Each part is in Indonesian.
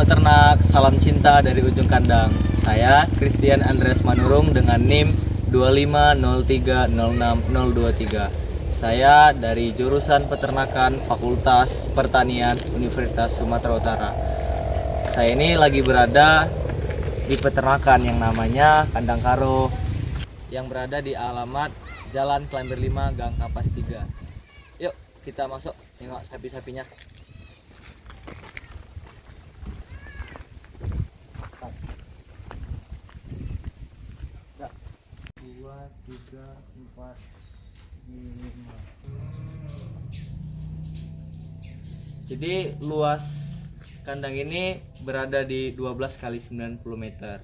peternak, salam cinta dari ujung kandang. Saya Christian Andreas Manurung dengan NIM 250306023. Saya dari jurusan Peternakan Fakultas Pertanian Universitas Sumatera Utara. Saya ini lagi berada di peternakan yang namanya Kandang Karo yang berada di alamat Jalan Klender 5 Gang Kapas 3. Yuk kita masuk tengok sapi-sapinya. Dua, tiga, empat, lima. Jadi luas kandang ini berada di 12 kali 90 meter.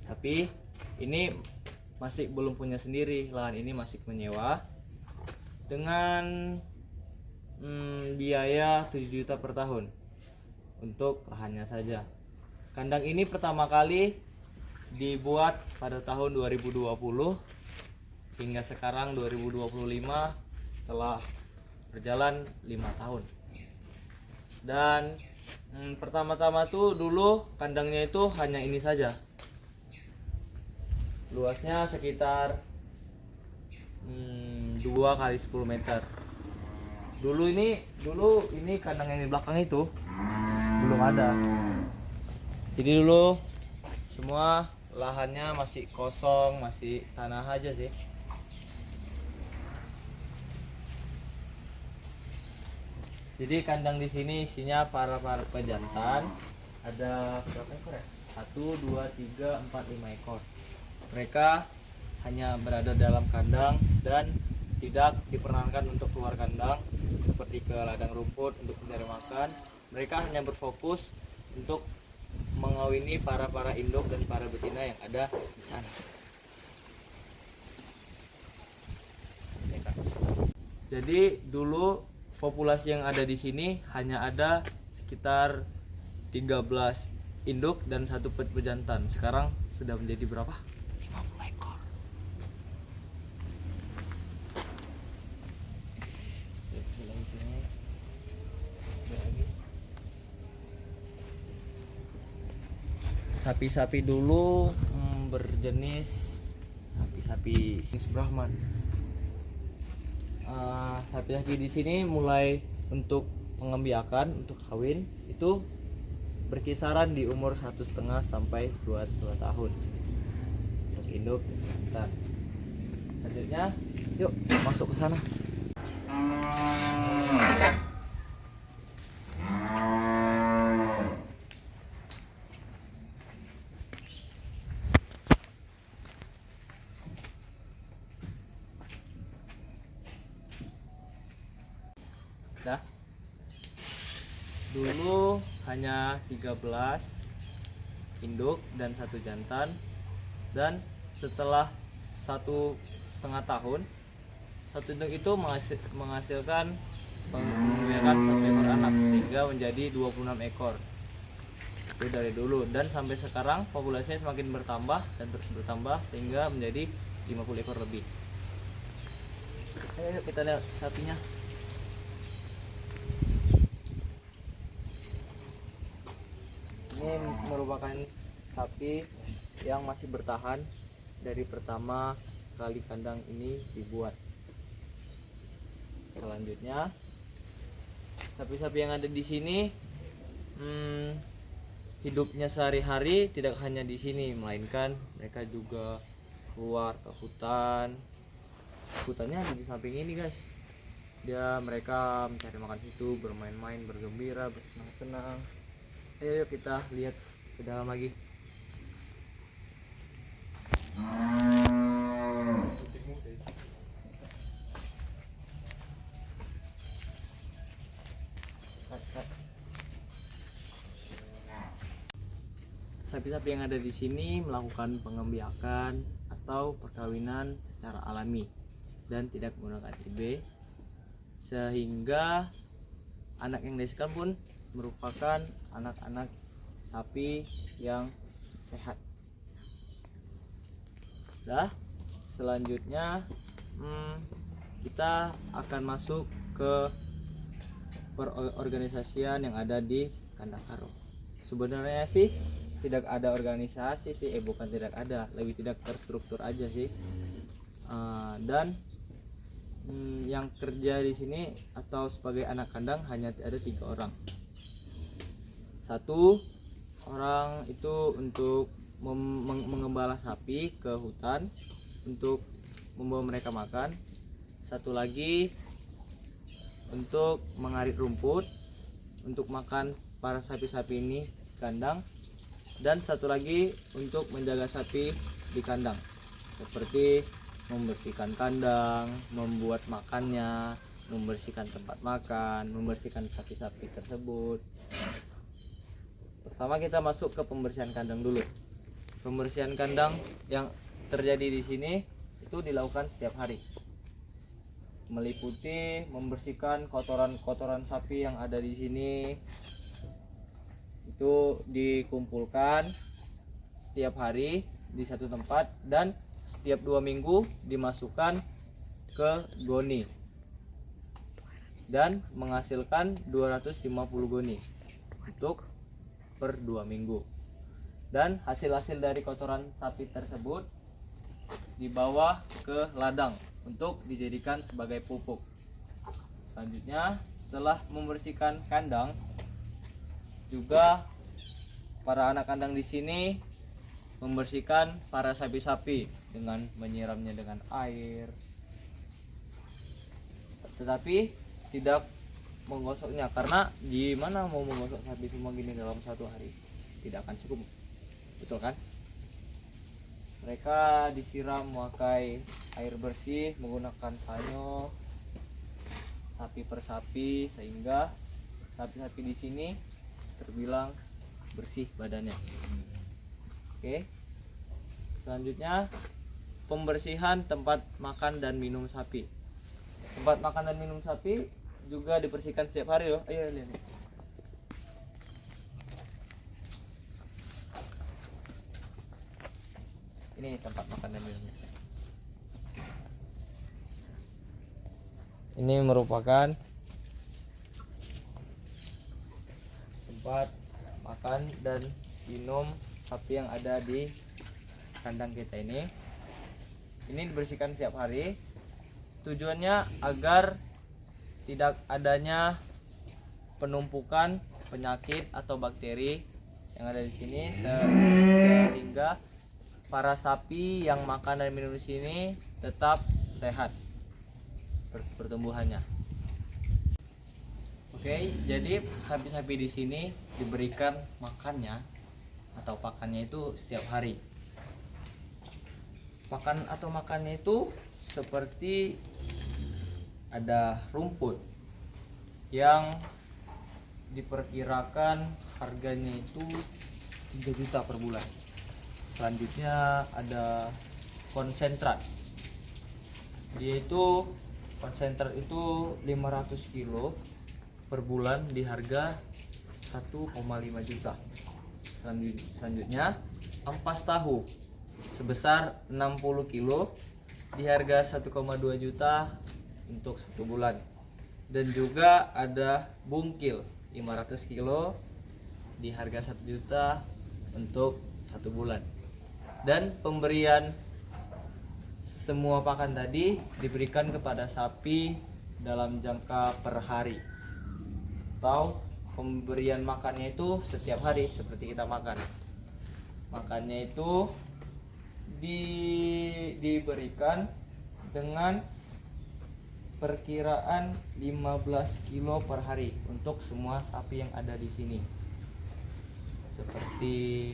Tapi ini masih belum punya sendiri, lahan ini masih menyewa dengan biaya 7 juta per tahun untuk lahannya saja. Kandang ini pertama kali dibuat pada tahun 2020 hingga sekarang 2025, setelah berjalan 5 tahun. Dan pertama-tama tuh dulu kandangnya itu hanya ini saja. Luasnya sekitar 2 kali 10 meter. Dulu ini kandang yang di belakang itu belum ada. Jadi dulu semua lahannya masih kosong, masih tanah aja sih. Jadi kandang di sini isinya para pejantan. Ada berapa ekor ya? 1, 2, 3, 4, 5 ekor. Mereka hanya berada dalam kandang dan tidak diperkenankan untuk keluar kandang seperti ke ladang rumput untuk mencari makan. Mereka hanya berfokus untuk mengawini para induk dan para betina yang ada di sana. Jadi dulu populasi yang ada di sini hanya ada sekitar 13 induk dan 1 pejantan. Sekarang sudah menjadi berapa? 50 ekor. Sapi-sapi dulu berjenis sapi-sapi jenis Brahman. Sapi-sapi di sini mulai untuk pengembiakan, untuk kawin itu berkisaran di umur 1,5 sampai 2 tahun untuk induk dan jantan. Selanjutnya yuk masuk ke sana. Nah, dulu hanya 13 induk dan 1 jantan, dan setelah 1,5 tahun 1 induk itu menghasilkan 1 ekor anak sehingga menjadi 26 ekor. Itu dari dulu, dan sampai sekarang populasinya semakin bertambah dan terus bertambah sehingga menjadi 50 ekor lebih. Ayo kita lihat sapinya. Ini merupakan sapi yang masih bertahan dari pertama kali kandang ini dibuat. Selanjutnya, sapi-sapi yang ada di sini hidupnya sehari-hari tidak hanya di sini, melainkan mereka juga keluar ke hutan. Hutannya ada di samping ini, guys. Mereka mencari makan situ, bermain-main, bergembira, bersenang-senang. Ayo kita lihat ke dalam lagi. Sapi-sapi yang ada di sini melakukan pengembiakan atau perkawinan secara alami dan tidak menggunakan TB, sehingga anak yang dihasilkan pun merupakan anak-anak sapi yang sehat. Selanjutnya kita akan masuk ke perorganisasian yang ada di Kandang Karo. sebenarnya sih tidak ada organisasi sih, bukan tidak ada, lebih tidak terstruktur aja sih. Dan yang kerja di sini atau sebagai anak kandang hanya ada 3 orang. 1 orang itu untuk mengembala sapi ke hutan untuk membawa mereka makan. 1 lagi untuk mengarit rumput untuk makan para sapi-sapi ini kandang, dan 1 lagi untuk menjaga sapi di kandang, seperti membersihkan kandang, membuat makannya, membersihkan tempat makan, membersihkan sapi-sapi tersebut. Pertama kita masuk ke pembersihan kandang dulu. Pembersihan kandang yang terjadi di sini itu dilakukan setiap hari, meliputi membersihkan kotoran-kotoran sapi yang ada di sini. Itu dikumpulkan setiap hari di satu tempat, dan setiap 2 minggu dimasukkan ke goni dan menghasilkan 250 goni untuk per 2 minggu. Dan hasil-hasil dari kotoran sapi tersebut dibawa ke ladang untuk dijadikan sebagai pupuk. Selanjutnya, setelah membersihkan kandang, juga para anak kandang di sini membersihkan para sapi-sapi dengan menyiramnya dengan air, tetapi tidak menggosoknya, karena gimana mau menggosok sapi semua gini dalam 1 hari, tidak akan cukup, betul kan? Mereka disiram memakai air bersih menggunakan tanyo sapi per sapi, sehingga sapi-sapi di sini terbilang bersih badannya. Oke. Selanjutnya pembersihan tempat makan dan minum sapi. Tempat makan dan minum sapi juga dibersihkan setiap hari loh. Ayo lihat. Ini tempat makan dan minumnya. Ini merupakan tempat makan dan minum sapi yang ada di kandang kita ini. Ini dibersihkan setiap hari. Tujuannya agar tidak adanya penumpukan penyakit atau bakteri yang ada di sini, sehingga para sapi yang makan dan minum di sini tetap sehat pertumbuhannya. Oke, jadi sapi-sapi di sini diberikan makannya atau pakannya itu setiap hari. Pakan atau makannya itu seperti ada rumput yang diperkirakan harganya itu 3 juta per bulan. Selanjutnya ada konsentrat. Dia itu konsentrat itu 500 kilo per bulan di harga 1,5 juta. Selanjutnya ampas tahu sebesar 60 kilo di harga 1,2 juta untuk 1 bulan. Dan juga ada bungkil 500 kilo di harga 1 juta untuk 1 bulan. Dan pemberian semua pakan tadi diberikan kepada sapi dalam jangka per hari, atau pemberian makannya itu setiap hari seperti kita makan. Makannya itu diberikan dengan perkiraan 15 kilo per hari untuk semua sapi yang ada di sini. Seperti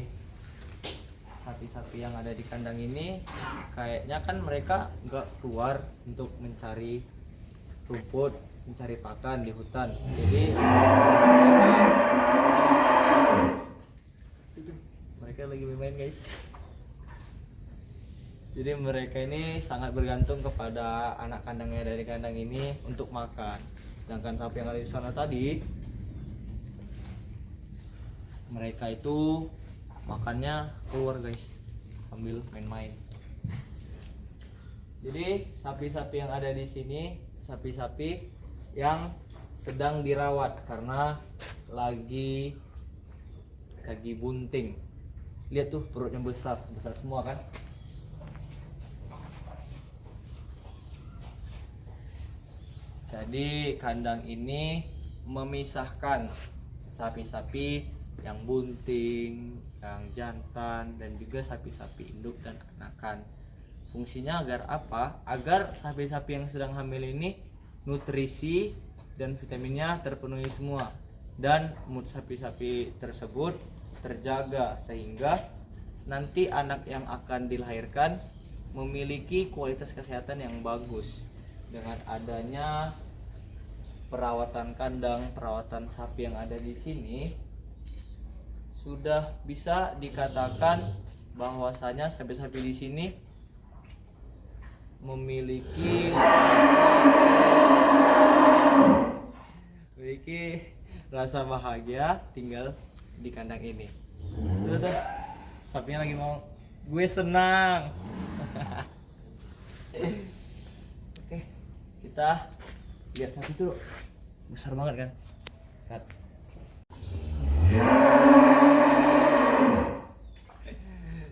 sapi-sapi yang ada di kandang ini, kayaknya kan mereka nggak keluar untuk mencari rumput, mencari pakan di hutan. Jadi mereka lagi bermain guys. Jadi mereka ini sangat bergantung kepada anak kandangnya dari kandang ini untuk makan. Sedangkan sapi yang ada di sana tadi, mereka itu makannya keluar guys, sambil main-main. Jadi sapi-sapi yang ada di sini sapi-sapi yang sedang dirawat karena lagi kaki bunting. Lihat tuh perutnya besar semua kan. Jadi kandang ini memisahkan sapi-sapi yang bunting, yang jantan, dan juga sapi-sapi induk dan anakan. Fungsinya agar apa? Agar sapi-sapi yang sedang hamil ini nutrisi dan vitaminnya terpenuhi semua, dan mood sapi-sapi tersebut terjaga sehingga nanti anak yang akan dilahirkan memiliki kualitas kesehatan yang bagus. Dengan adanya perawatan kandang, perawatan sapi yang ada di sini, sudah bisa dikatakan bahwasanya sapi-sapi di sini memiliki rasa bahagia tinggal di kandang ini. Tuh, sapinya lagi mau, gue senang. Oke, kita lihat sapi dulu. Besar banget kan? Cut.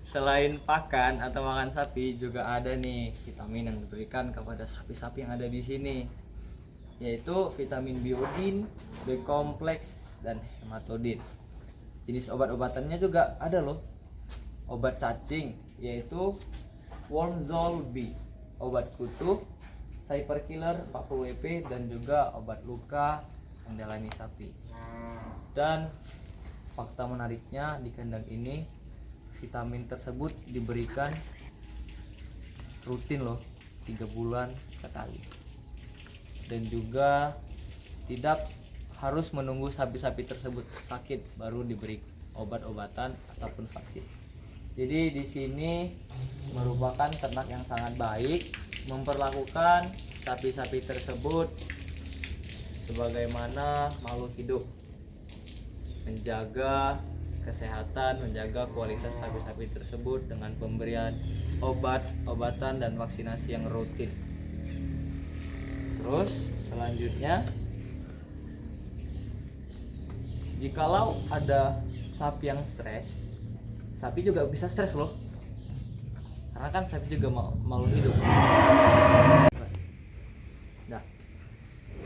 Selain pakan atau makan sapi, juga ada nih vitamin yang diberikan kepada sapi-sapi yang ada di sini, yaitu vitamin biodin, B kompleks, dan hematodin. Jenis obat-obatannya juga ada loh. Obat cacing yaitu Wormzole B, obat kutu Cyper Killer 40 WP, dan juga obat luka yang dialami sapi. Dan fakta menariknya di kandang ini, vitamin tersebut diberikan rutin loh, 3 bulan sekali. Dan juga tidak harus menunggu sapi-sapi tersebut sakit baru diberi obat-obatan ataupun vaksin. Jadi di sini merupakan ternak yang sangat baik, memperlakukan sapi-sapi tersebut sebagaimana makhluk hidup, menjaga kesehatan, menjaga kualitas sapi-sapi tersebut dengan pemberian obat-obatan dan vaksinasi yang rutin. Terus selanjutnya, jikalau ada sapi yang stres, sapi juga bisa stres loh, karena kan sapi juga makhluk hidup. Nah,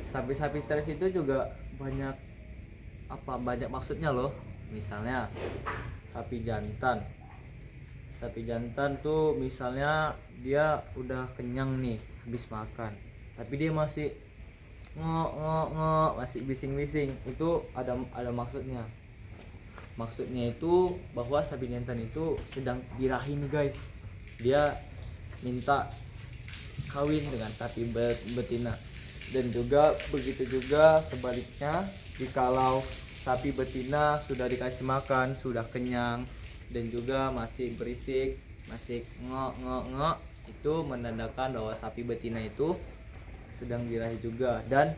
sapi-sapi stres itu juga banyak maksudnya loh. Misalnya sapi jantan tuh misalnya dia udah kenyang nih habis makan, tapi dia masih masih bising-bising, itu ada maksudnya. Maksudnya itu bahwa sapi jantan itu sedang birahi nih guys, dia minta kawin dengan sapi betina. Dan juga begitu juga sebaliknya, jikalau sapi betina sudah dikasih makan, sudah kenyang, dan juga masih berisik, masih ngok, itu menandakan bahwa sapi betina itu sedang birahi juga dan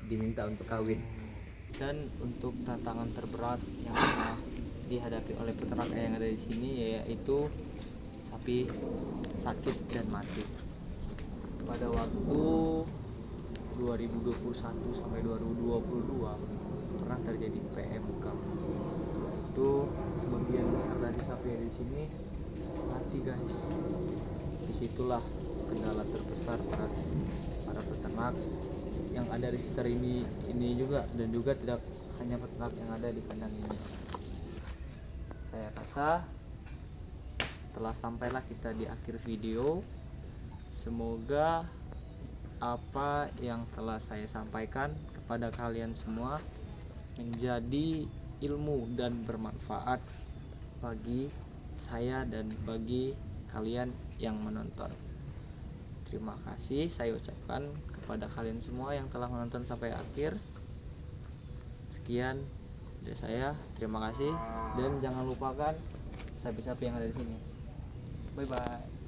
diminta untuk kawin. Dan untuk tantangan terberat yang dihadapi oleh peternak yang ada di sini, yaitu sapi sakit dan mati. Pada waktu 2021 sampai 2022 pernah terjadi PMK. Itu sebagian besar dari sapi yang di sini mati guys. Disitulah kendala terbesar para peternak yang ada di sekitar ini juga, dan juga tidak hanya peternak yang ada di kandang ini. Saya rasa telah sampailah kita di akhir video. Semoga apa yang telah saya sampaikan kepada kalian semua menjadi ilmu dan bermanfaat bagi saya dan bagi kalian yang menonton. Terima kasih saya ucapkan kepada kalian semua yang telah menonton sampai akhir. Sekian dari saya, terima kasih, dan jangan lupakan sapi-sapi yang ada di sini. Bye bye.